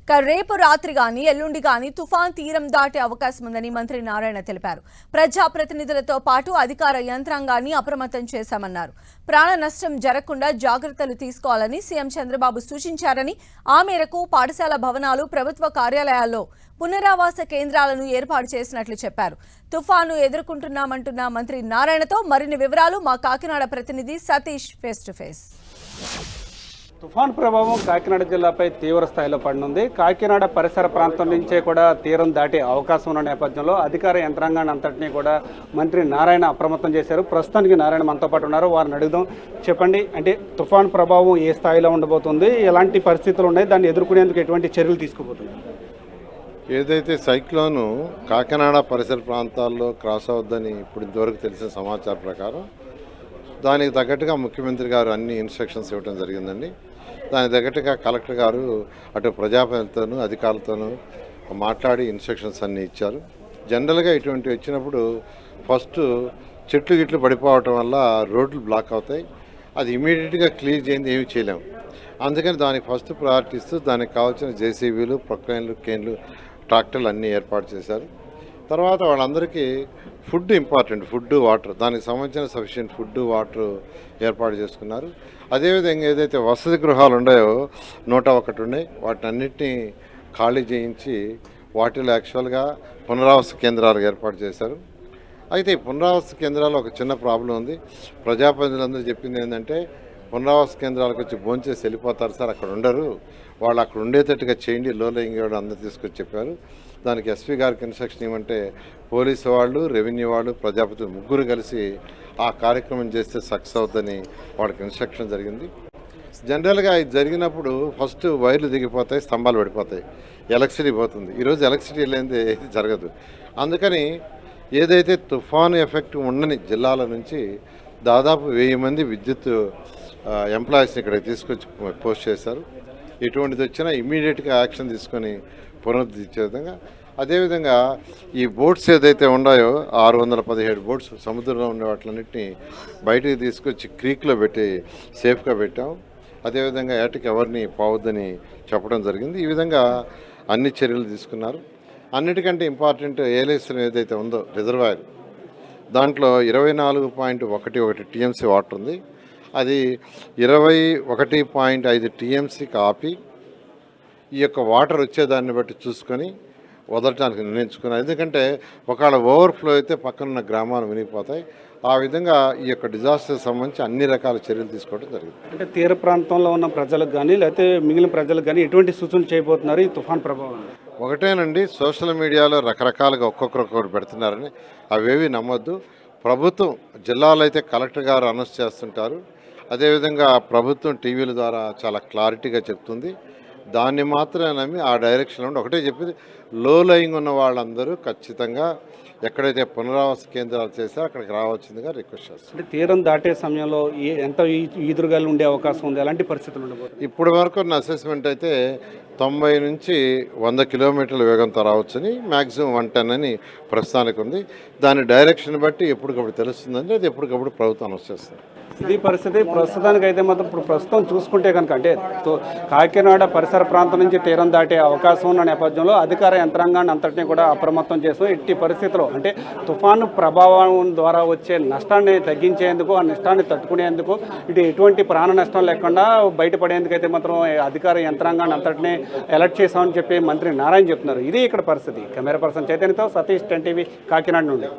రేపు రాత్రి గాని ఎల్లుండి గాని తుఫాన్ తీరం దాటే అవకాశం ఉందని మంత్రి నారాయణ తెలిపారు. ప్రజాప్రతినిధులతో పాటు అధికార యంత్రాంగాన్ని అప్రమత్తం చేశామన్నారు. ప్రాణ నష్టం జరగకుండా జాగ్రత్తలు తీసుకోవాలని సీఎం చంద్రబాబు సూచించారని, ఆ మేరకు పాఠశాల భవనాలు, ప్రభుత్వ కార్యాలయాల్లో పునరావాస కేంద్రాలను ఏర్పాటు చేసినట్లు చెప్పారు. తుఫాను ఎదుర్కొంటున్నామంటున్న మంత్రి నారాయణతో మరిన్ని వివరాలు మా కాకినాడ ప్రతినిధి సతీష్ ఫేస్ టు ఫేస్. తుఫాన్ ప్రభావం కాకినాడ జిల్లాపై తీవ్ర స్థాయిలో పడనుంది. కాకినాడ పరిసర ప్రాంతం నుంచే కూడా తీరం దాటే అవకాశం ఉన్న నేపథ్యంలో అధికార యంత్రాంగాన్ని అంతటినీ కూడా మంత్రి నారాయణ అప్రమత్తం చేశారు. ప్రస్తుతానికి నారాయణ మనతో పాటు ఉన్నారు, వారిని అడుగుదాం. చెప్పండి, అంటే తుఫాన్ ప్రభావం ఏ స్థాయిలో ఉండబోతుంది, ఎలాంటి పరిస్థితులు ఉన్నాయి, దాన్ని ఎదుర్కొనేందుకు ఎటువంటి చర్యలు తీసుకుపోతున్నారు? ఏదైతే సైక్లోను కాకినాడ పరిసర ప్రాంతాల్లో క్రాస్ అవుద్దని ఇప్పుడు ఇంతవరకు తెలిసిన సమాచారం ప్రకారం దానికి తగ్గట్టుగా ముఖ్యమంత్రి గారు అన్ని ఇన్స్ట్రక్షన్స్ ఇవ్వడం జరిగిందండి. దానికి తగ్గట్టుగా కలెక్టర్ గారు అటు ప్రజాప్రతినిధులతోనూ అధికారులతోనూ మాట్లాడి ఇన్స్ట్రక్షన్స్ అన్నీ ఇచ్చారు. జనరల్గా ఇటువంటి వచ్చినప్పుడు ఫస్ట్ చెట్లు గిట్లు పడిపోవటం వల్ల రోడ్లు బ్లాక్ అవుతాయి. అది ఇమీడియట్గా క్లియర్ చేయండి ఏమీ చేయలేము. అందుకని దానికి ఫస్ట్ ప్రయారిటీ ఇస్తూ దానికి కావాల్సిన జేసీబీలు, ప్రొక్లైన్లు, కేన్లు, ట్రాక్టర్లు అన్నీ ఏర్పాటు చేశారు. తర్వాత వాళ్ళందరికీ ఫుడ్ ఇంపార్టెంట్, ఫుడ్, వాటర్, దానికి సంబంధించిన సఫిషియెంట్ ఫుడ్, వాటర్ ఏర్పాటు చేసుకున్నారు. అదేవిధంగా ఏదైతే వసతి గృహాలు ఉన్నాయో 101 ఉన్నాయి, వాటిని అన్నింటినీ ఖాళీ చేయించి వాటిలో యాక్చువల్గా పునరావాస కేంద్రాలు ఏర్పాటు చేశారు. అయితే ఈ పునరావాస కేంద్రాలు ఒక చిన్న ప్రాబ్లం ఉంది. ప్రజాప్రతినిధులందరూ చెప్పింది ఏంటంటే పునరావాస కేంద్రాలకు వచ్చి భోంచేసి వెళ్ళిపోతారు సార్, అక్కడ ఉండరు, వాళ్ళు అక్కడ ఉండేటట్టుగా చేయండి, లో లయింగ్ వాడు అందరూ తీసుకొచ్చి చెప్పారు. దానికి ఎస్పీ గారికి ఇన్స్ట్రక్షన్ ఇవ్వమంటే పోలీసు వాళ్ళు, రెవెన్యూ వాళ్ళు, ప్రజాప్రతినిధులు ముగ్గురు కలిసి ఆ కార్యక్రమం చేస్తే సక్సెస్ అవుతుందని వాళ్ళకి ఇన్స్ట్రక్షన్ జరిగింది. జనరల్గా ఇది జరిగినప్పుడు ఫస్ట్ వైర్లు దిగిపోతాయి, స్తంభాలు పడిపోతాయి, ఎలక్ట్రిసిటీ పోతుంది. ఈరోజు ఎలక్ట్రిసిటీ లేనిది ఏది జరగదు. అందుకని ఏదైతే తుఫాను ఎఫెక్ట్ ఉండని జిల్లాల నుంచి దాదాపు 1000 మంది విద్యుత్ ఎంప్లాయీస్ని ఇక్కడికి తీసుకొచ్చి పోస్ట్ చేశారు. ఎటువంటిది వచ్చినా ఇమ్మీడియట్గా యాక్షన్ తీసుకొని పునరుద్ధరించే విధంగా. అదేవిధంగా ఈ బోట్స్ ఏదైతే ఉన్నాయో 617 బోట్స్ సముద్రంలో ఉండే వాటిలన్నింటినీ బయటికి తీసుకొచ్చి క్రీక్లో పెట్టి సేఫ్గా పెట్టాం. అదేవిధంగా ఏటకి ఎవరిని పోవద్దని చెప్పడం జరిగింది. ఈ విధంగా అన్ని చర్యలు తీసుకున్నారు. అన్నిటికంటే ఇంపార్టెంట్ ఏలేశ్వరం ఏదైతే ఉందో రిజర్వాయర్, దాంట్లో 24.11 టీఎంసీ వాటర్ ఉంది. అది 21.5 టీఎంసీకి ఆపి ఈ యొక్క వాటర్ వచ్చేదాన్ని బట్టి చూసుకొని వదలటానికి నిర్ణయించుకున్నాను. ఎందుకంటే ఒకవేళ ఓవర్ఫ్లో అయితే పక్కనున్న గ్రామాలు మునిగిపోతాయి. ఆ విధంగా ఈ యొక్క డిజాస్టర్ సంబంధించి అన్ని రకాల చర్యలు తీసుకోవడం జరిగింది. అంటే తీర ప్రాంతంలో ఉన్న ప్రజలకు కానీ లేకపోతే మిగిలిన ప్రజలకు కానీ ఎటువంటి సూచనలు చేయబోతున్నారు ఈ తుఫాన్ ప్రభావం? ఒకటేనండి, సోషల్ మీడియాలో రకరకాలుగా ఒక్కొక్కరు పెడుతున్నారని అవేవి నమ్మొద్దు. ప్రభుత్వం జిల్లాలో అయితే కలెక్టర్ గారు అనౌన్స్ చేస్తుంటారు. అదేవిధంగా ప్రభుత్వం టీవీల ద్వారా చాలా క్లారిటీగా చెప్తుంది. దాన్ని మాత్రమే నమ్మి ఆ డైరెక్షన్లో ఉండి ఒకటే చెప్పింది, లో లయింగ్ ఉన్న వాళ్ళందరూ ఖచ్చితంగా ఎక్కడైతే పునరావాస కేంద్రాలు చేస్తారో అక్కడికి రావాల్సిందిగా రిక్వెస్ట్ చేస్తారు. అంటే తీరం దాటే సమయంలో ఎంత ఈదురుగాలు ఉండే అవకాశం ఉంది, అలాంటి పరిస్థితులు ఉండబోతుంది? ఇప్పటి వరకు ఉన్న అసెస్మెంట్ అయితే 90 నుంచి 100 కిలోమీటర్ల వేగంతో రావచ్చని, మ్యాక్సిమం 110 అని ప్రస్తుతానికి ఉంది. దాని డైరెక్షన్ బట్టి ఎప్పటికప్పుడు తెలుస్తుందంటే అది ఎప్పటికప్పుడు ప్రభుత్వం అనౌన్స్ చేస్తుంది. ఇది పరిస్థితి. ప్రస్తుతానికి అయితే మాత్రం ఇప్పుడు ప్రస్తుతం చూసుకుంటే కనుక అంటే కాకినాడ పరిసర ప్రాంతం నుంచి తీరం దాటే అవకాశం ఉన్న నేపథ్యంలో అధికార యంత్రాంగాన్ని అంతటినీ కూడా అప్రమత్తం చేస్తూ ఎట్టి పరిస్థితుల్లో అంటే తుఫాను ప్రభావం ద్వారా వచ్చే నష్టాన్ని తగ్గించేందుకు, ఆ నష్టాన్ని తట్టుకునేందుకు, ఇటు ఎటువంటి ప్రాణ నష్టం లేకుండా బయటపడేందుకు అయితే మాత్రం అధికార యంత్రాంగాన్ని అంతటినీ అలర్ట్ చేశామని చెప్పి మంత్రి నారాయణ చెప్తున్నారు. ఇది ఇక్కడ పరిస్థితి. కెమెరా పర్సన్ చైతన్యతో సతీష్, 10 టీవీ, కాకినాడ నుండి.